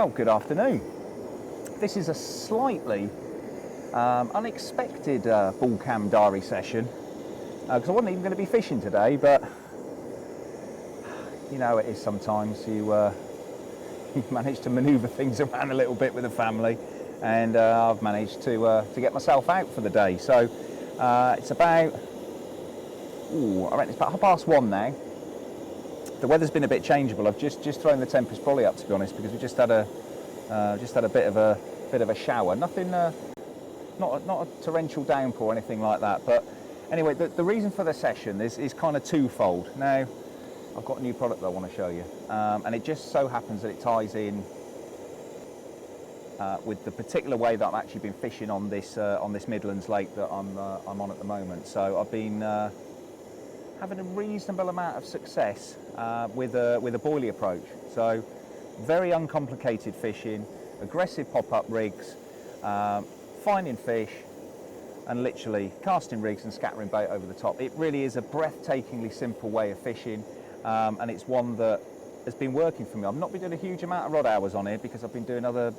Well, good afternoon. This is a slightly unexpected bull cam diary session because I wasn't even going to be fishing today, but you know it is sometimes you manage to manoeuvre things around a little bit with the family, and I've managed to get myself out for the day. So it's about, I reckon it's about 1:30 now. The weather's been a bit changeable. I've just thrown the Tempest brolly up, to be honest, because we just had a bit of a shower. Nothing, not a torrential downpour or anything like that. But anyway, the reason for the session is kind of twofold. Now, I've got a new product that I want to show you, and it just so happens that it ties in with the particular way that I've actually been fishing on this Midlands lake that I'm on at the moment. So I've been having a reasonable amount of success with a boilie approach. So very uncomplicated fishing, aggressive pop-up rigs, finding fish, and literally casting rigs and scattering bait over the top. It really is a breathtakingly simple way of fishing, and it's one that has been working for me. I've not been doing a huge amount of rod hours on it because I've been doing other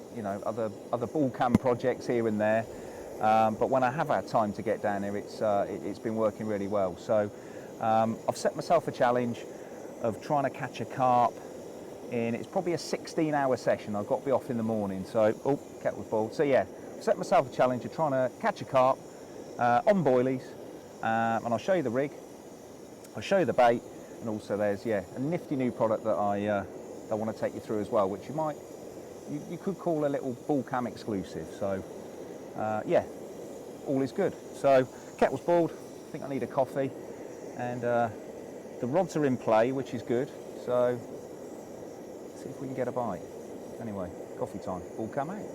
bull cam projects here and there. But when I have had time to get down here, it's been working really well. So I've set myself a challenge of trying to catch a carp in, it's probably a 16-hour session. I've got to be off in the morning, so, cat was boiled. So yeah, set myself a challenge of trying to catch a carp on boilies, and I'll show you the rig, I'll show you the bait, and also there's, a nifty new product that I want to take you through as well, which you could call a little bull cam exclusive. So yeah, all is good. So cat was boiled, I think I need a coffee, and the rods are in play, which is good. So see if we can get a bite. Anyway, coffee time, bull cam out.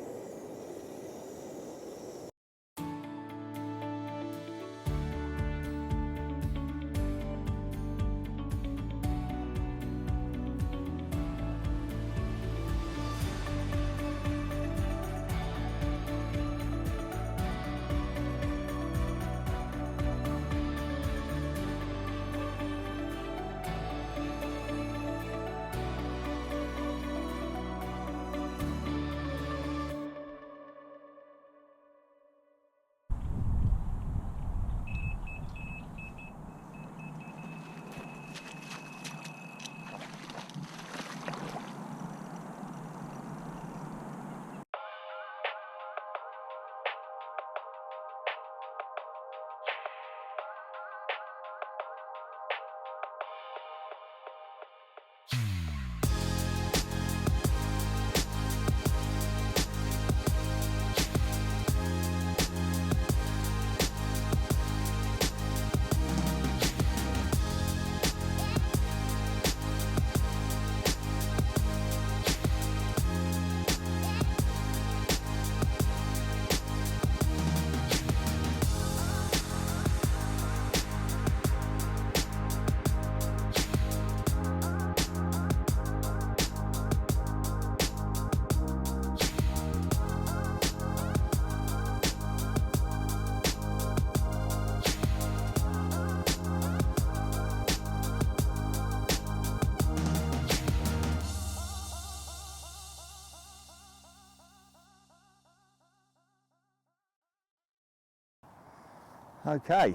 Okay,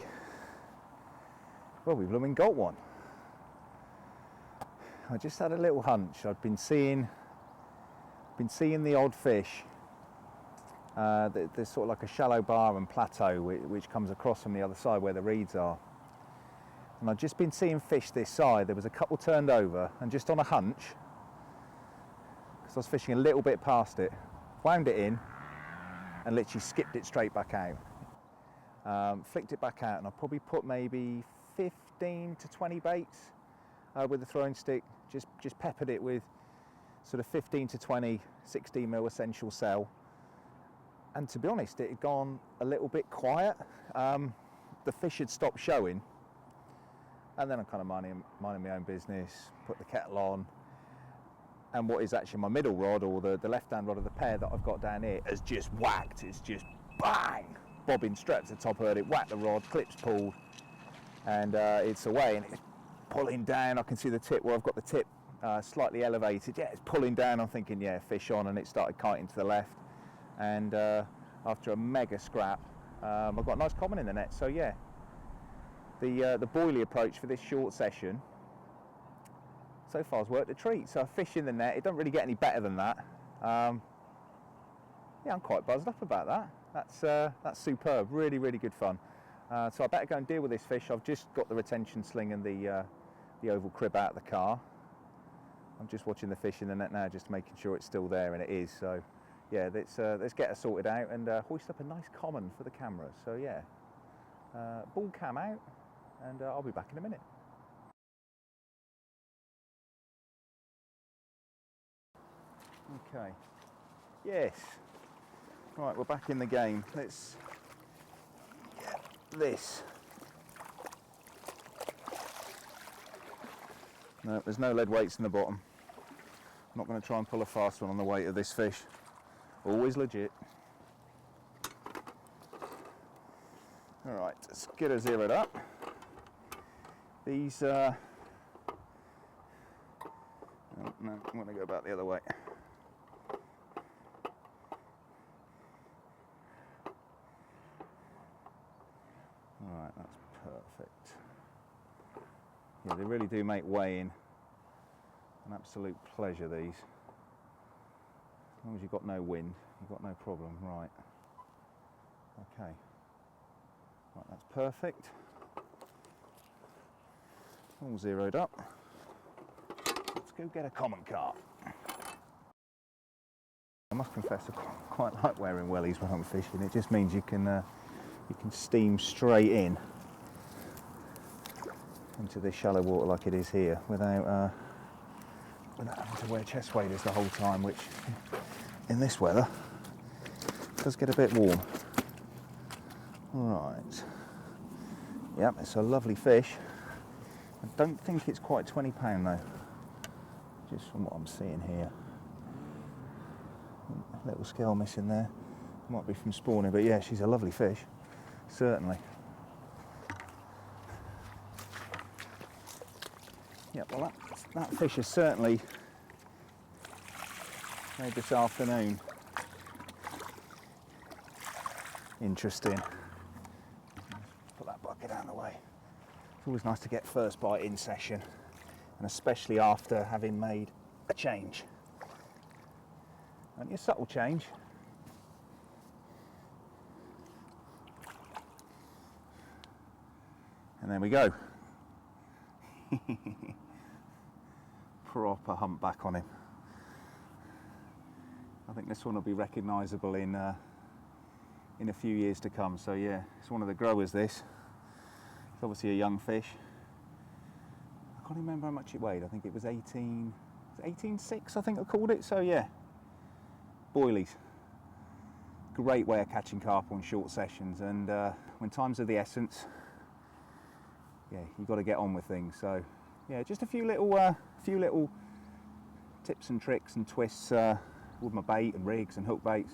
well, we've blooming got one. I just had a little hunch. I've been seeing the odd fish. There's sort of like a shallow bar and plateau which comes across from the other side where the reeds are. And I've just been seeing fish this side. There was a couple turned over, and just on a hunch, because I was fishing a little bit past it, wound it in and literally skipped it straight back out. Flicked it back out, and I probably put maybe 15 to 20 baits with a throwing stick, just peppered it with sort of 15 to 20 16mm essential cell, and to be honest, it had gone a little bit quiet. The fish had stopped showing, and then I'm kind of minding my own business, put the kettle on, and what is actually my middle rod, or the left-hand rod of the pair that I've got down here, has just whacked. It's just bang, bobbing straight to the top of it, whacked the rod, clips pulled, and it's away, and it's pulling down. I can see the tip where I've got the tip slightly elevated. Yeah, it's pulling down. I'm thinking, yeah, fish on, and it started kiting to the left. And after a mega scrap, I've got a nice common in the net. So yeah, the boilie approach for this short session so far has worked a treat. So a fish in the net, it doesn't really get any better than that. Yeah, I'm quite buzzed up about that. That's superb. Really, really good fun. So I better go and deal with this fish. I've just got the retention sling and the oval crib out of the car. I'm just watching the fish in the net now, just making sure it's still there, and it is. So yeah, let's get her sorted out and hoist up a nice common for the camera. So yeah, ball cam out, and I'll be back in a minute. Okay. Yes. Right, we're back in the game. Let's get this. No, there's no lead weights in the bottom. I'm not going to try and pull a fast one on the weight of this fish. Always legit. All right, let's get her zeroed up. These, oh, no, I'm going to go back the other way. All right, that's perfect. Yeah, they really do make weighing an absolute pleasure, these. As long as you've got no wind, you've got no problem. Right. Okay. Right, that's perfect. All zeroed up. Let's go get a common carp. I must confess, I quite like wearing wellies when I'm fishing. It just means you can steam straight into this shallow water like it is here without having to wear chest waders the whole time, which in this weather does get a bit warm. Right. Yep, it's a lovely fish. I don't think it's quite 20 pound though, just from what I'm seeing here. A little scale missing there. Might be from spawning, but yeah, she's a lovely fish, certainly. Yeah, well that fish has certainly made this afternoon interesting. Put that bucket out of the way. It's always nice to get first bite in session, and especially after having made a change. Only a subtle change. And there we go. Proper humpback on him. I think this one will be recognisable in a few years to come. So yeah, it's one of the growers. This. It's obviously a young fish. I can't remember how much it weighed. I think it was 18.6. I think I called it. So yeah, boilies. Great way of catching carp on short sessions, and when time's of the essence, yeah, you've got to get on with things. So yeah, just a few little tips and tricks and twists with my bait and rigs and hook baits.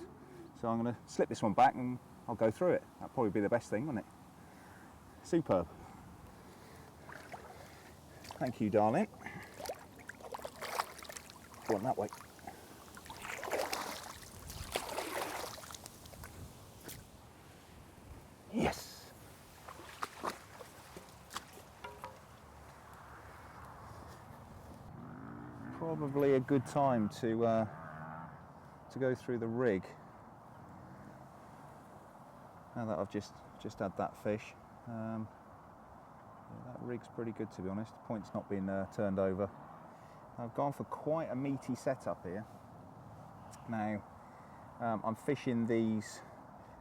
So I'm going to slip this one back and I'll go through it. That'll probably be the best thing, wouldn't it? Superb. Thank you, darling. Go on that way. Yes. Probably a good time to go through the rig. Now that I've just had that fish, yeah, that rig's pretty good, to be honest. The point's not been turned over. I've gone for quite a meaty setup here. Now I'm fishing these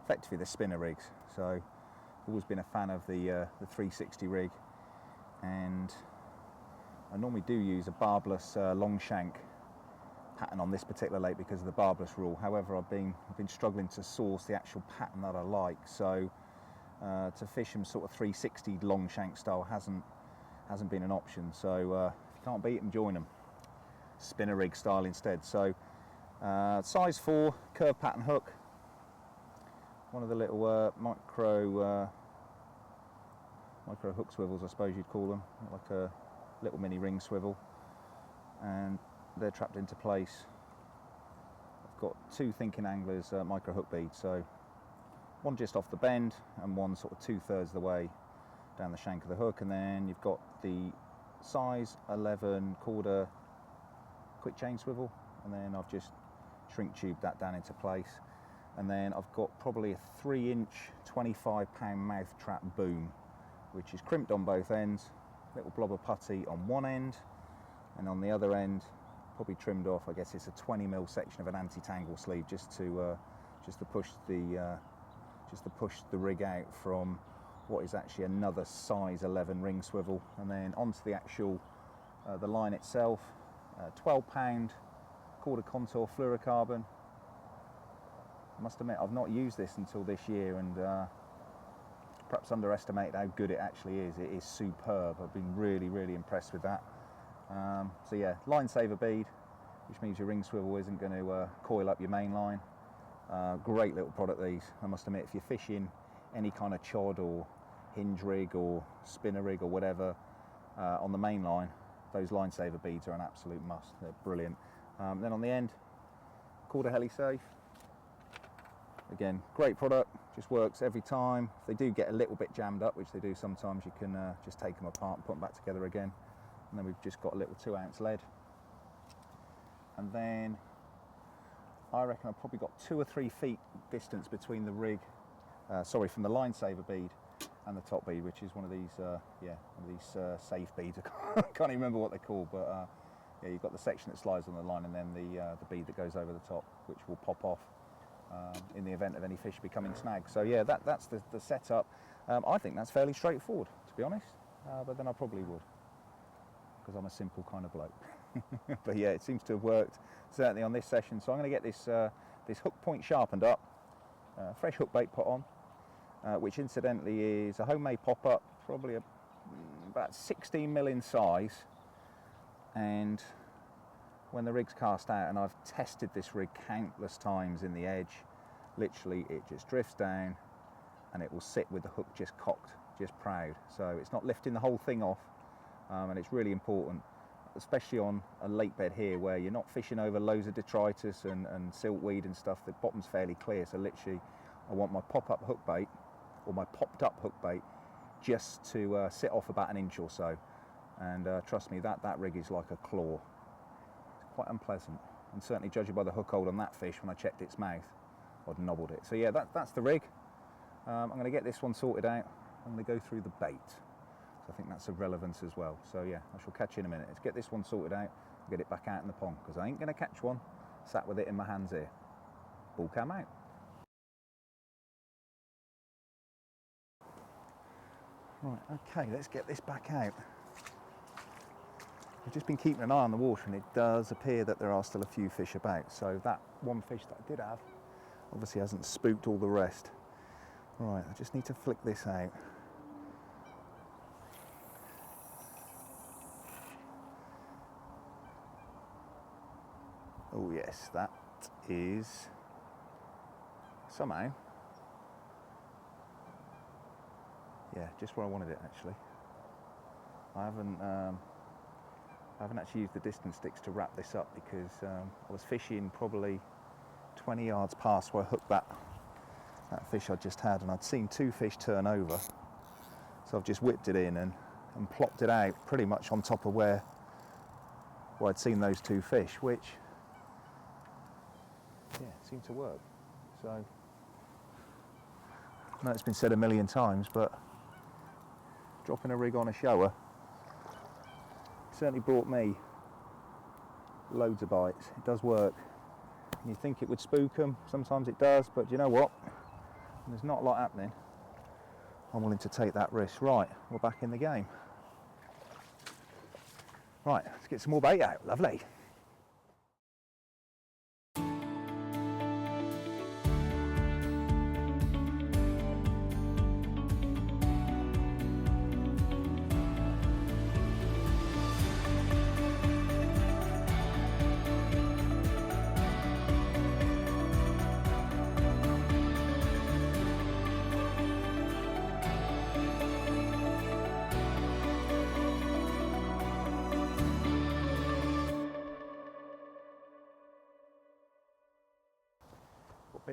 effectively the spinner rigs, so I've always been a fan of the 360 rig, and I normally do use a barbless long shank pattern on this particular lake because of the barbless rule. However, I've been struggling to source the actual pattern that I like, so to fish them sort of 360 long shank style hasn't been an option. So if you can't beat them, join them. Spinner rig style instead. So size 4 curve pattern hook, one of the little micro hook swivels, I suppose you'd call them, like a little mini ring swivel. and they're trapped into place. I've got 2 Thinking Anglers micro hook beads, so one just off the bend and one sort of 2/3 of the way down the shank of the hook, and then you've got the size 11 quarter quick chain swivel, and then I've just shrink tubed that down into place. And then I've got probably a 3-inch 25-pound mouth trap boom, which is crimped on both ends, little blob of putty on one end, and on the other end probably trimmed off, I guess it's a 20mm section of an anti-tangle sleeve, just to push the rig out from what is actually another size 11 ring swivel. And then onto the actual the line itself, 12-pound quarter contour fluorocarbon. I must admit I've not used this until this year, and perhaps underestimated how good it actually is. It is superb. I've been really impressed with that. So yeah, line saver bead, which means your ring swivel isn't going to coil up your main line. Great little product, these. I must admit, if you're fishing any kind of chod or hinge rig or spinner rig or whatever on the main line, those line saver beads are an absolute must. They're brilliant. Then on the end, called a Heli Safe. Again, great product, just works every time. If they do get a little bit jammed up, which they do sometimes, you can just take them apart and put them back together again. And then we've just got a little 2-ounce lead. And then I reckon I've probably got 2 or 3 feet distance between the rig, from the line saver bead and the top bead, which is one of these, safe beads. I can't even remember what they're called, but yeah, you've got the section that slides on the line, and then the bead that goes over the top, which will pop off in the event of any fish becoming snagged. So yeah, that's the setup. I think that's fairly straightforward, to be honest, but then I probably would, because I'm a simple kind of bloke. But yeah, it seems to have worked, certainly on this session. So I'm going to get this hook point sharpened up, fresh hook bait put on, which incidentally is a homemade pop-up, probably about 16mm in size. And when the rig's cast out, and I've tested this rig countless times in the edge, literally it just drifts down and it will sit with the hook just cocked, just proud. So it's not lifting the whole thing off, and it's really important, especially on a lake bed here where you're not fishing over loads of detritus and siltweed and stuff. The bottom's fairly clear, so literally I want my pop-up hook bait, or my popped up hook bait, just to sit off about 1 inch or so. And trust me, that rig is like a claw. It's quite unpleasant, and certainly judging by the hook hold on that fish when I checked its mouth, I'd nobbled it. So yeah, that's the rig. I'm going to get this one sorted out. I'm going to go through the bait. So I think that's of relevance as well. So yeah, I shall catch you in a minute. Let's get this one sorted out and get it back out in the pond, because I ain't going to catch one sat with it in my hands here. Ball cam out. Right, okay, let's get this back out. I've just been keeping an eye on the water, and it does appear that there are still a few fish about. So that one fish that I did have obviously hasn't spooked all the rest. Right, I just need to flick this out. Oh yes, that is somehow, yeah, just where I wanted it actually. I haven't actually used the distance sticks to wrap this up, because I was fishing probably 20 yards past where I hooked that fish I just had, and I'd seen 2 fish turn over. So I've just whipped it in and plopped it out pretty much on top of where I'd seen those 2 fish, which, yeah, seemed to work. So, I know it's been said a million times, but dropping a rig on a shower certainly brought me loads of bites. It does work. You think it would spook them, sometimes it does, but you know what? When there's not a lot happening, I'm willing to take that risk. Right, we're back in the game. Right, let's get some more bait out. Lovely.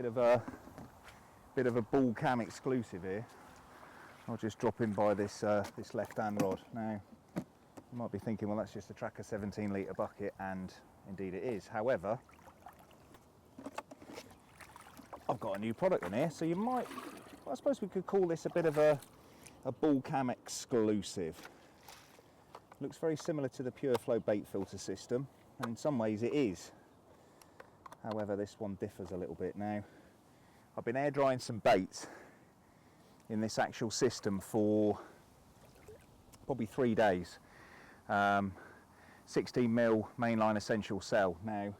Bit of a ball cam exclusive here. I'll just drop in by this this left-hand rod. Now, you might be thinking, well, that's just a Trakker 17-litre bucket, and indeed it is. However, I've got a new product in here, so you might, well, I suppose we could call this a bit of a ball cam exclusive. Looks very similar to the Pureflo bait filter system, and in some ways it is. However, this one differs a little bit. Now, I've been air drying some baits in this actual system for probably 3 days. 16mm mainline essential cell. Now,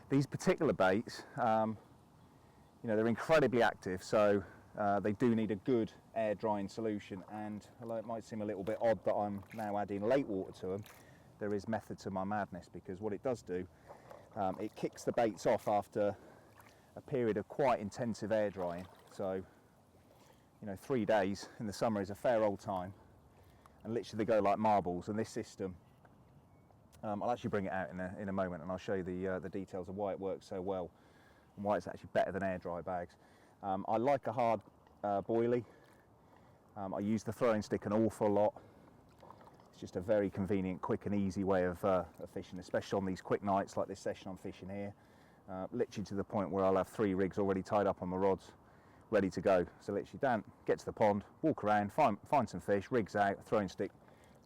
these particular baits, you know, they're incredibly active, so they do need a good air drying solution, and although it might seem a little bit odd that I'm now adding lake water to them, there is method to my madness, because what it does do, it kicks the baits off after a period of quite intensive air drying. So, you know, 3 days in the summer is a fair old time, and literally they go like marbles. And this system, I'll actually bring it out in a moment, and I'll show you the details of why it works so well and why it's actually better than air dry bags. I like a hard boilie. I use the throwing stick an awful lot. It's just a very convenient, quick and easy way of fishing, especially on these quick nights like this session I'm fishing here. Literally to the point where I'll have 3 rigs already tied up on my rods, ready to go. So literally down, get to the pond, walk around, find some fish, rigs out, throwing stick,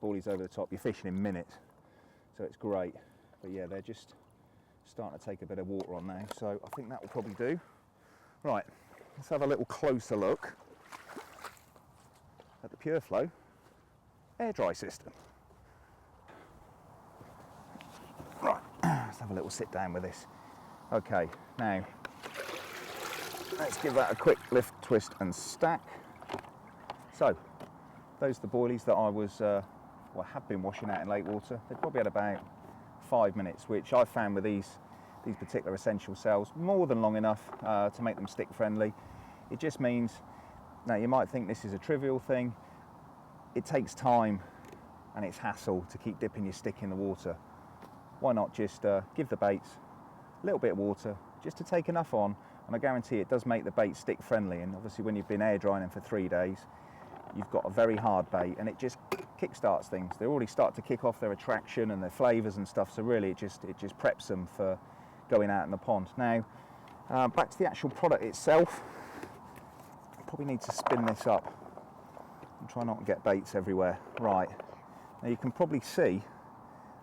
boilies over the top. You're fishing in minutes, so it's great. But yeah, they're just starting to take a bit of water on now, so I think that will probably do. Right, let's have a little closer look at the Pureflo Air-Dry System. Right, let's have a little sit down with this. Okay, now let's give that a quick lift, twist and stack. So, those are the boilies that I was, well, have been washing out in lake water. They probably had about 5 minutes, which I found with these particular essential cells more than long enough to make them stick friendly. It just means, now you might think this is a trivial thing, it takes time and it's hassle to keep dipping your stick in the water. Why not just give the baits a little bit of water just to take enough on, and I guarantee it does make the bait stick friendly. And obviously when you've been air drying them for 3 days, you've got a very hard bait, and it just kick-starts things. They already start to kick off their attraction and their flavours and stuff, so really it just preps them for going out in the pond. Now, back to the actual product itself. Probably need to spin this up and try not to get baits everywhere. Right, now you can probably see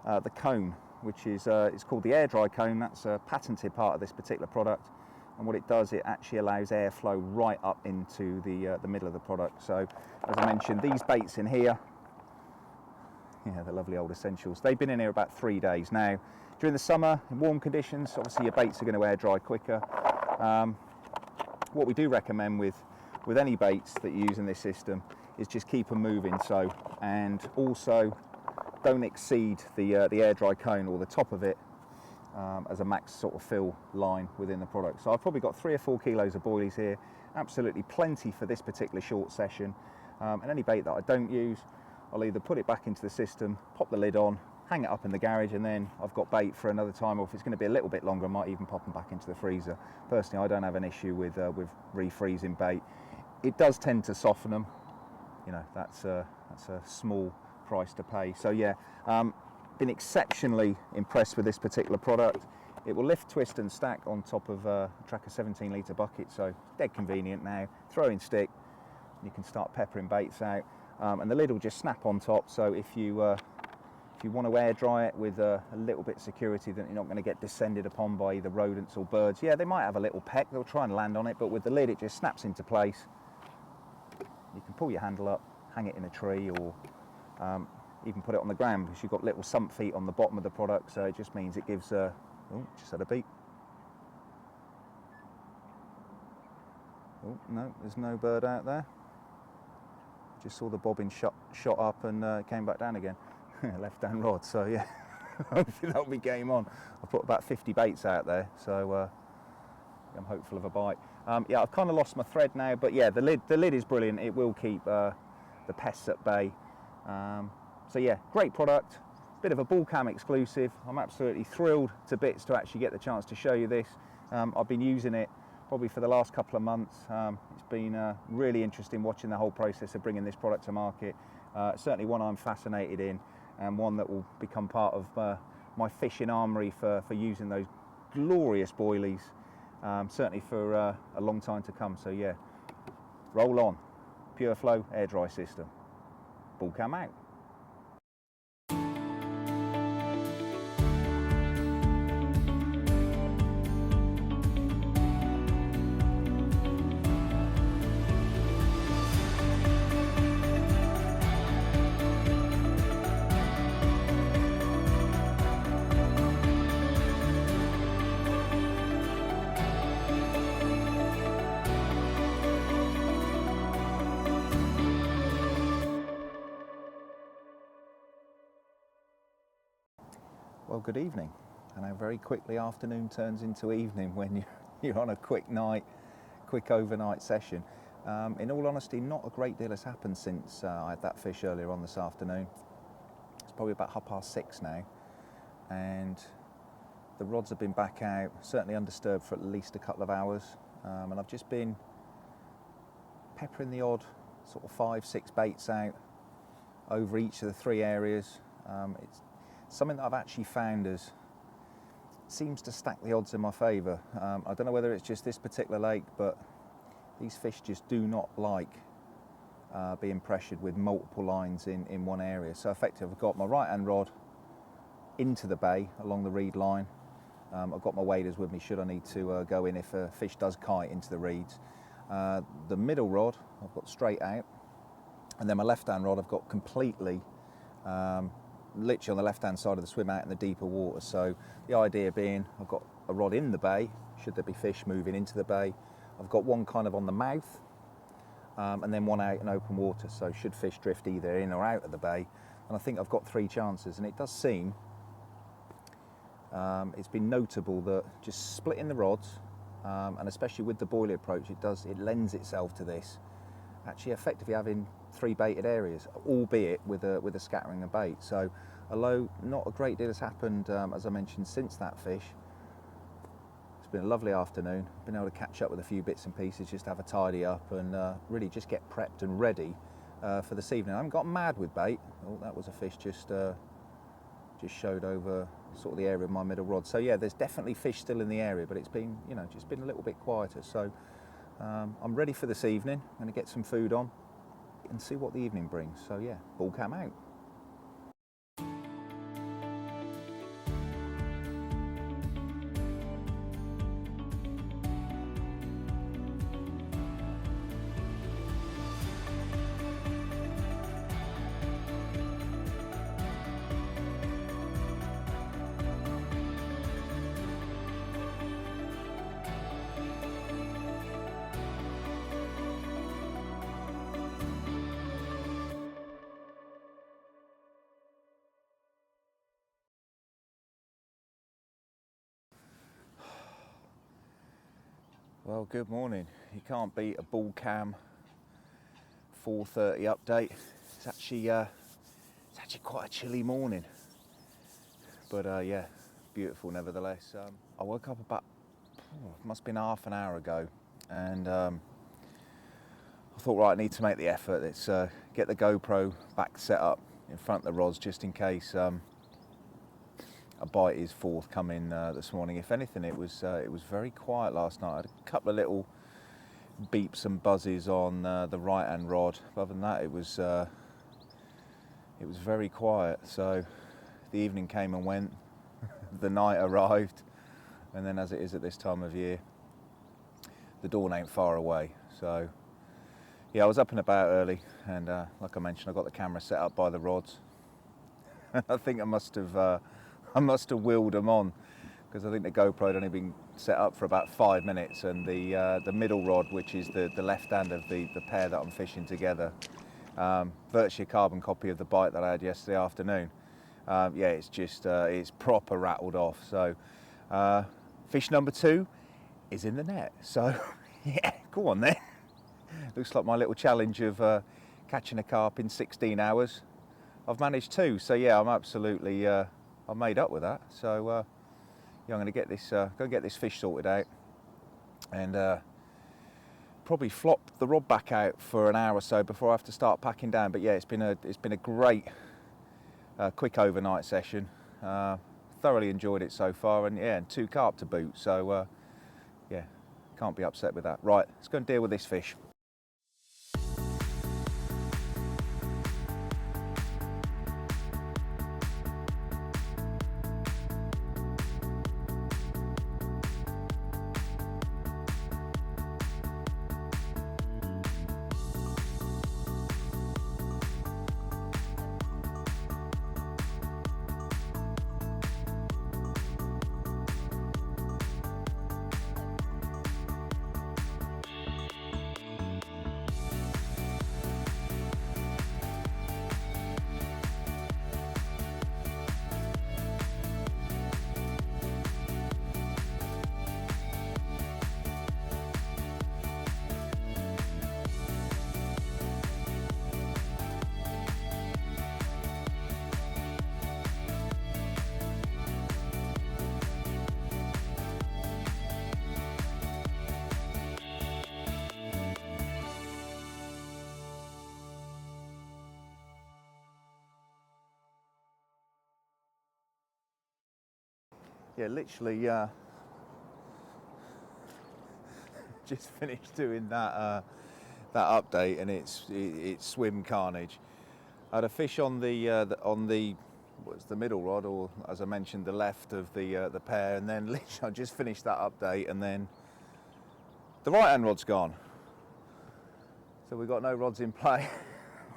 the cone, which is it's called the air dry cone. That's a patented part of this particular product, and what it does, it actually allows airflow right up into the middle of the product. So as I mentioned, these baits in here, yeah, the lovely old essentials, they've been in here about 3 days. Now, during the summer, in warm conditions, obviously your baits are going to air dry quicker. What we do recommend with any baits that you use in this system is just keep them moving. So, and also don't exceed the air dry cone or the top of it as a max sort of fill line within the product. So I've probably got 3 or 4 kilos of boilies here, absolutely plenty for this particular short session. And any bait that I don't use, I'll either put it back into the system, pop the lid on, hang it up in the garage, and then I've got bait for another time, or if it's going to be a little bit longer, I might even pop them back into the freezer. Personally, I don't have an issue with refreezing bait. It does tend to soften them, you know, that's a small price to pay. So yeah, been exceptionally impressed with this particular product. It will lift, twist and stack on top of a Trakker 17-litre bucket, so dead convenient now. Throwing stick, you can start peppering baits out, and the lid will just snap on top, so if you want to air dry it with a little bit of security that you're not going to get descended upon by either rodents or birds. Yeah, they might have a little peck, they'll try and land on it, but with the lid it just snaps into place. You can pull your handle up, hang it in a tree, or even put it on the ground, because you've got little sump feet on the bottom of the product, so it just means it gives oh, just had a beep. Oh no, there's no bird out there. Just saw the bobbin shot up and came back down again. Left down rod, so yeah, hopefully that'll be game on. I've put about 50 baits out there, so I'm hopeful of a bite. Yeah, I've kind of lost my thread now, but yeah, the lid is brilliant. It will keep the pests at bay. So yeah, great product, bit of a ball cam exclusive. I'm absolutely thrilled to bits to actually get the chance to show you this. I've been using it probably for the last couple of months. It's been really interesting watching the whole process of bringing this product to market. Certainly one I'm fascinated in, and one that will become part of my fishing armoury for using those glorious boilies, certainly for a long time to come. So yeah, roll on. Pureflo Air-Dry System. Bull cam out. Well, good evening. I know very quickly afternoon turns into evening when you're on a quick night, quick overnight session. In all honesty, not a great deal has happened since I had that fish earlier on this afternoon. It's probably about 6:30 now, and the rods have been back out, certainly undisturbed for at least a couple of hours, and I've just been peppering the odd sort of 5-6 baits out over each of the 3 areas. It's something that I've actually found seems to stack the odds in my favour. I don't know whether it's just this particular lake, but these fish just do not like being pressured with multiple lines in one area. So effectively I've got my right hand rod into the bay along the reed line. I've got my waders with me should I need to go in if a fish does kite into the reeds. The middle rod I've got straight out, and then my left hand rod I've got completely literally on the left hand side of the swim out in the deeper water. So the idea being I've got a rod in the bay should there be fish moving into the bay. I've got one kind of on the mouth, and then one out in open water, so should fish drift either in or out of the bay. And I think I've got 3 chances, and it does seem it's been notable that just splitting the rods, and especially with the boilie approach, it lends itself to this, actually effectively having 3 baited areas, albeit with a scattering of bait. So although not a great deal has happened, as I mentioned, since that fish, it's been a lovely afternoon. Been able to catch up with a few bits and pieces, just have a tidy up and really just get prepped and ready for this evening. I haven't got mad with bait. Oh, that was a fish just showed over sort of the area of my middle rod. So yeah, there's definitely fish still in the area, but it's been, just been a little bit quieter. So I'm ready for this evening. I'm going to get some food on and see what the evening brings. So yeah, bull cam out. Well, good morning. You can't beat a bull cam 4:30 update. It's actually quite a chilly morning, but yeah, beautiful nevertheless. I woke up about must have been half an hour ago, and I thought, right, I need to make the effort. Let's get the GoPro back set up in front of the rods just in case a bite is forthcoming this morning. If anything, it was very quiet last night. I had a couple of little beeps and buzzes on the right hand rod. Other than that, it was very quiet. So the evening came and went, the night arrived, and then, as it is at this time of year, the dawn ain't far away. So yeah, I was up and about early, and like I mentioned, I got the camera set up by the rods. I think I must have wheeled them on, because I think the GoPro had only been set up for about 5 minutes, and the middle rod, which is the left hand of the pair that I'm fishing together, virtually a carbon copy of the bite that I had yesterday afternoon. Yeah, it's just it's proper rattled off. So fish number 2 is in the net. So yeah, go on then. Looks like my little challenge of catching a carp in 16 hours. I've managed 2, so yeah, I'm absolutely I'm made up with that. So yeah, I'm going to get this go and get this fish sorted out, and probably flop the rod back out for an hour or so before I have to start packing down. But yeah, it's been a great quick overnight session. Thoroughly enjoyed it so far, and yeah, and 2 carp to boot. So yeah, can't be upset with that. Right, let's go and deal with this fish. Yeah, literally just finished doing that update, and it's swim carnage. I had a fish on the what's the middle rod, or as I mentioned, the left of the pair, and then literally I just finished that update, and then the right hand rod's gone. So we've got no rods in play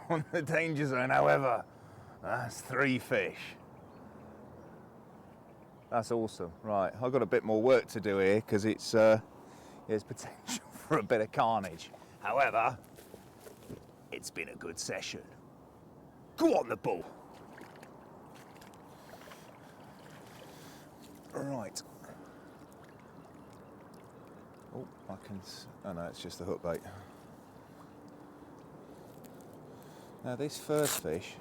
on the danger zone. However, that's 3 fish. That's awesome. Right, I've got a bit more work to do here because it's there's potential for a bit of carnage. However, it's been a good session. Go on the bull. Right. Oh, oh no, it's just the hook bait. Now this first fish,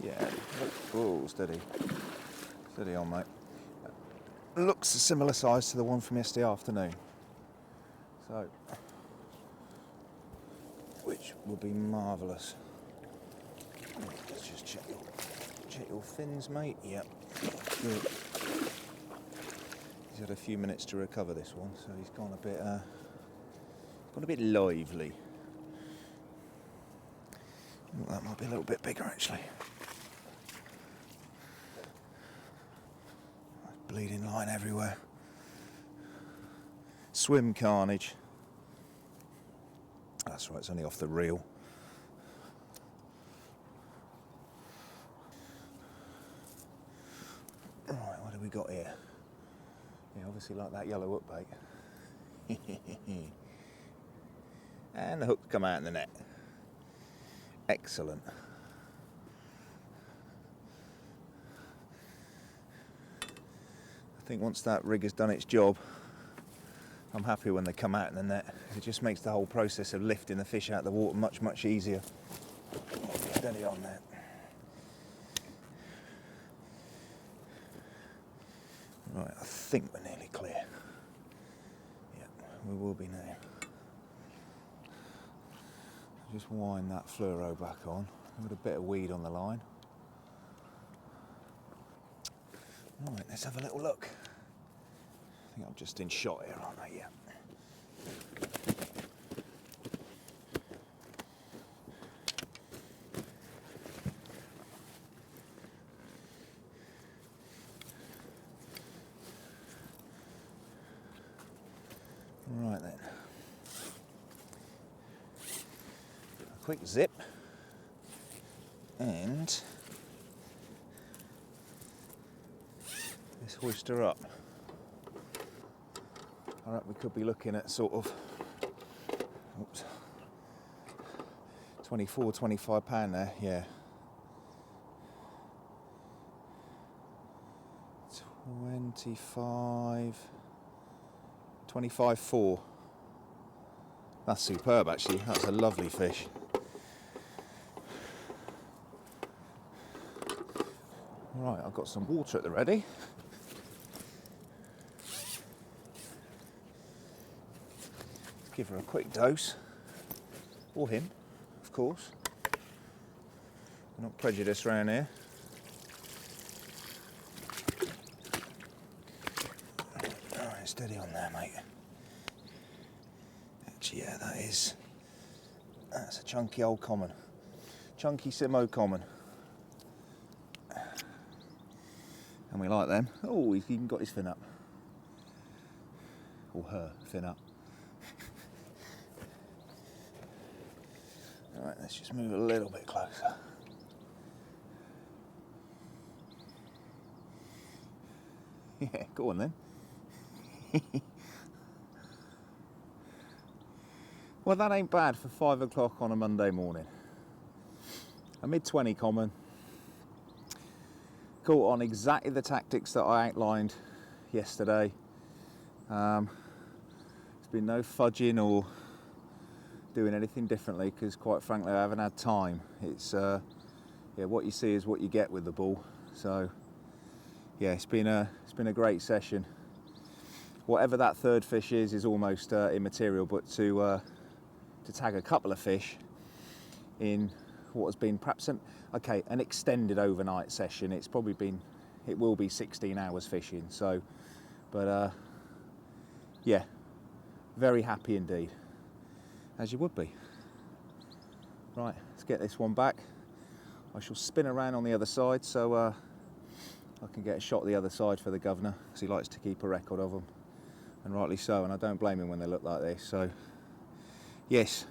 yeah, oh, steady. Steady on, mate. Looks a similar size to the one from yesterday afternoon. So, which will be marvellous. Let's just check your fins, mate. Yep. Good. He's had a few minutes to recover this one, so he's gone a bit lively. Oh, that might be a little bit bigger actually. Bleeding line everywhere. Swim carnage. That's right, it's only off the reel. Right, what have we got here? Yeah, obviously like that yellow hook bait. And the hook's come out in the net. Excellent. I think once that rig has done its job, I'm happy when they come out in the net. It just makes the whole process of lifting the fish out of the water much, much easier. Steady on that. Right, I think we're nearly clear. Yep, we will be now. Just wind that fluoro back on with a bit of weed on the line. Right, let's have a little look. I think I'm just in shot here, aren't I? Yeah. Right then. A quick zip. And let's hoist her up. I reckon we could be looking at sort of 24, 25 pound there, yeah. 25.4. That's superb actually, that's a lovely fish. Right, I've got some water at the ready. give her a quick dose, or him, of course. We're not prejudiced around here. Alright, steady on there, mate. Actually, yeah, that's a chunky old common. Chunky Simo common. And we like them. Oh, he's even got his fin up. Or her fin up. Alright, let's just move a little bit closer. Yeah, go on then. Well, that ain't bad for 5 o'clock on a Monday morning. A mid-20 common. Caught on exactly the tactics that I outlined yesterday. There's been no fudging or doing anything differently because, quite frankly, I haven't had time. It's yeah, what you see is what you get with the bull. So yeah, it's been a great session. Whatever that third fish is almost immaterial, but to tag a couple of fish in what has been perhaps an extended overnight session. It will be 16 hours fishing. So, but yeah, very happy indeed, as you would be. Right, let's get this one back. I shall spin around on the other side so I can get a shot of the other side for the governor, because he likes to keep a record of them, and rightly so, and I don't blame him when they look like this. So yes,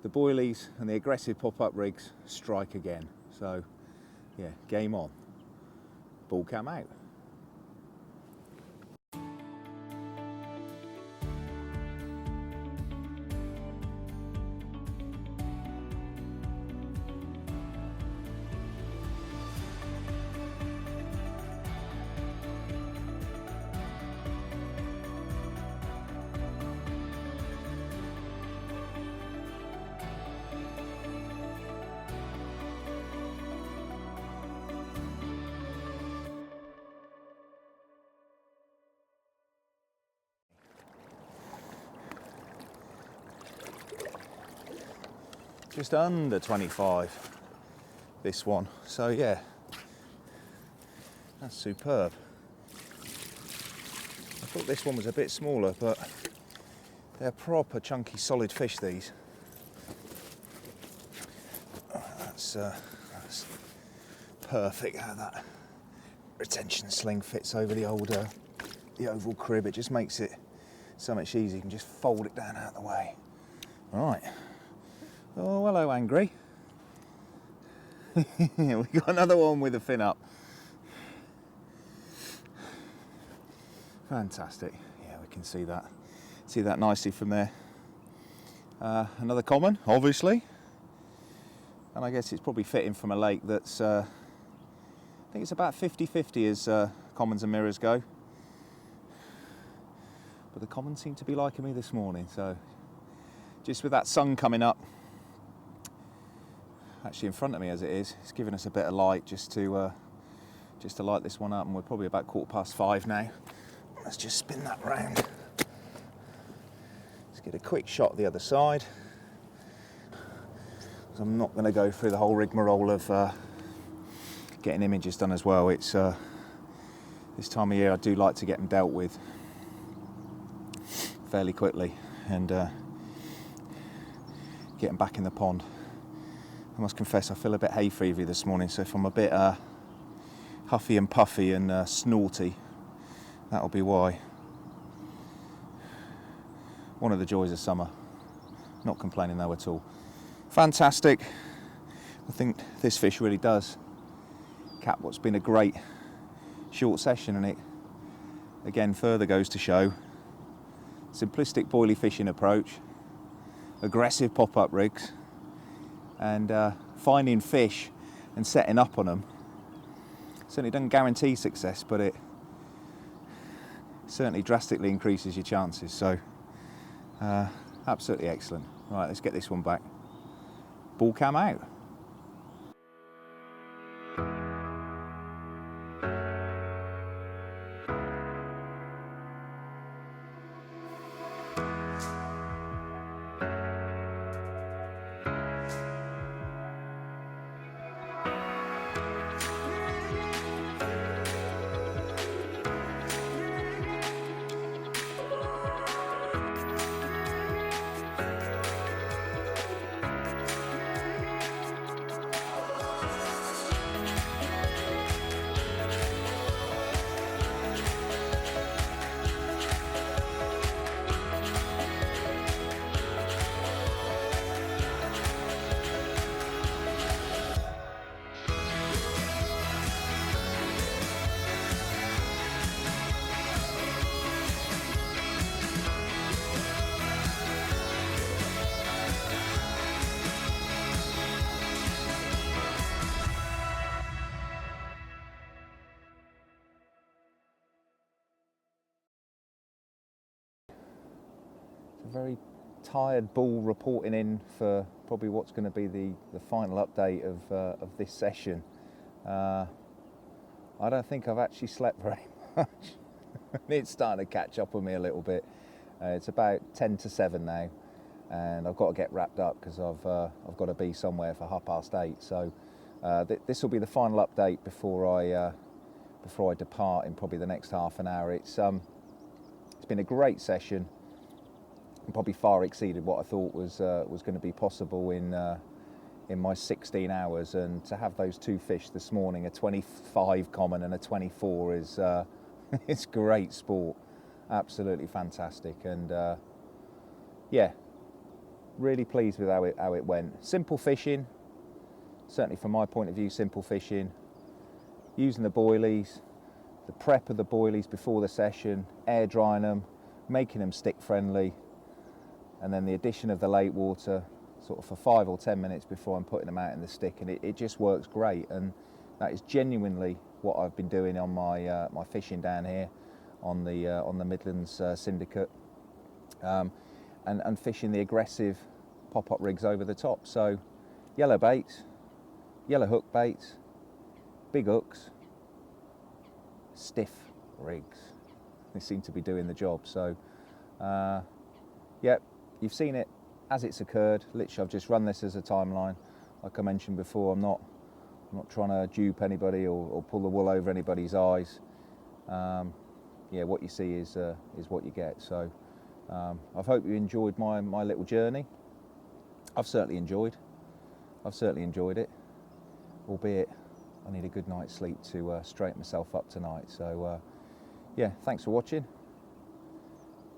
the boilies and the aggressive pop-up rigs strike again. So yeah, game on. Bull cam out. Just under 25, this one. So yeah, that's superb. I thought this one was a bit smaller, but they're proper chunky solid fish, these. Oh, that's perfect how that retention sling fits over the oval crib. It just makes it so much easier. You can just fold it down out of the way. Right. Oh, hello, Angry. We've got another one with a fin up. Fantastic. Yeah, we can see that nicely from there. Another common, obviously. And I guess it's probably fitting from a lake that's, I think it's about 50-50 as commons and mirrors go. But the commons seem to be liking me this morning, so just with that sun coming up, actually in front of me as it is, it's giving us a bit of light just to light this one up, and we're probably about 5:15 now. Let's just spin that round. Let's get a quick shot of the other side. I'm not going to go through the whole rigmarole of getting images done as well. It's this time of year I do like to get them dealt with fairly quickly and get them back in the pond. I must confess I feel a bit hay fevery this morning, so if I'm a bit huffy and puffy and snorty, that'll be why. One of the joys of summer. Not complaining though at all. Fantastic. I think this fish really does cap what's been a great short session, and it again further goes to show simplistic boilie fishing approach, aggressive pop-up rigs, and finding fish and setting up on them. Certainly doesn't guarantee success, but it certainly drastically increases your chances. So absolutely excellent. Right, let's get this one back. Bull cam out. very tired bull reporting in for probably what's going to be the final update of this session. I don't think I've actually slept very much. It's starting to catch up with me a little bit. It's about 10 to 7 now, and I've got to get wrapped up because I've got to be somewhere for 8:30. So this will be the final update before I depart in probably the next half an hour. It's been a great session, and probably far exceeded what I thought was going to be possible in my 16 hours. And to have those 2 fish this morning, a 25 common and a 24, is it's great sport, absolutely fantastic. And yeah, really pleased with how it went. Simple fishing, certainly from my point of view, simple fishing. Using the boilies, the prep of the boilies before the session, air drying them, making them stick friendly, and then the addition of the lake water sort of for 5 or 10 minutes before I'm putting them out in the stick, and it just works great. And that is genuinely what I've been doing on my my fishing down here on the Midlands syndicate, and fishing the aggressive pop-up rigs over the top. So yellow baits, yellow hook baits, big hooks, stiff rigs. They seem to be doing the job. So yeah, you've seen it as it's occurred. Literally, I've just run this as a timeline. Like I mentioned before, I'm not trying to dupe anybody or pull the wool over anybody's eyes. Yeah, what you see is what you get. So I hope you enjoyed my little journey. I've certainly enjoyed it, albeit I need a good night's sleep to straighten myself up tonight. So yeah, thanks for watching.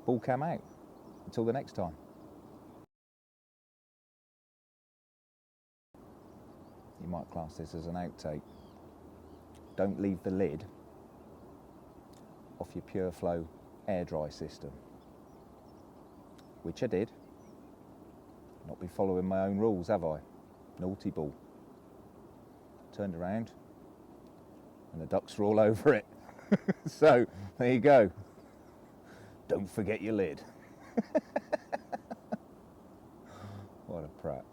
Bull cam out. Until the next time. You might class this as an outtake. Don't leave the lid off your Pureflo Air-Dry System. Which I did. Not been following my own rules, have I? Naughty bull. Turned around and the ducks were all over it. So there you go. Don't forget your lid. What a prat.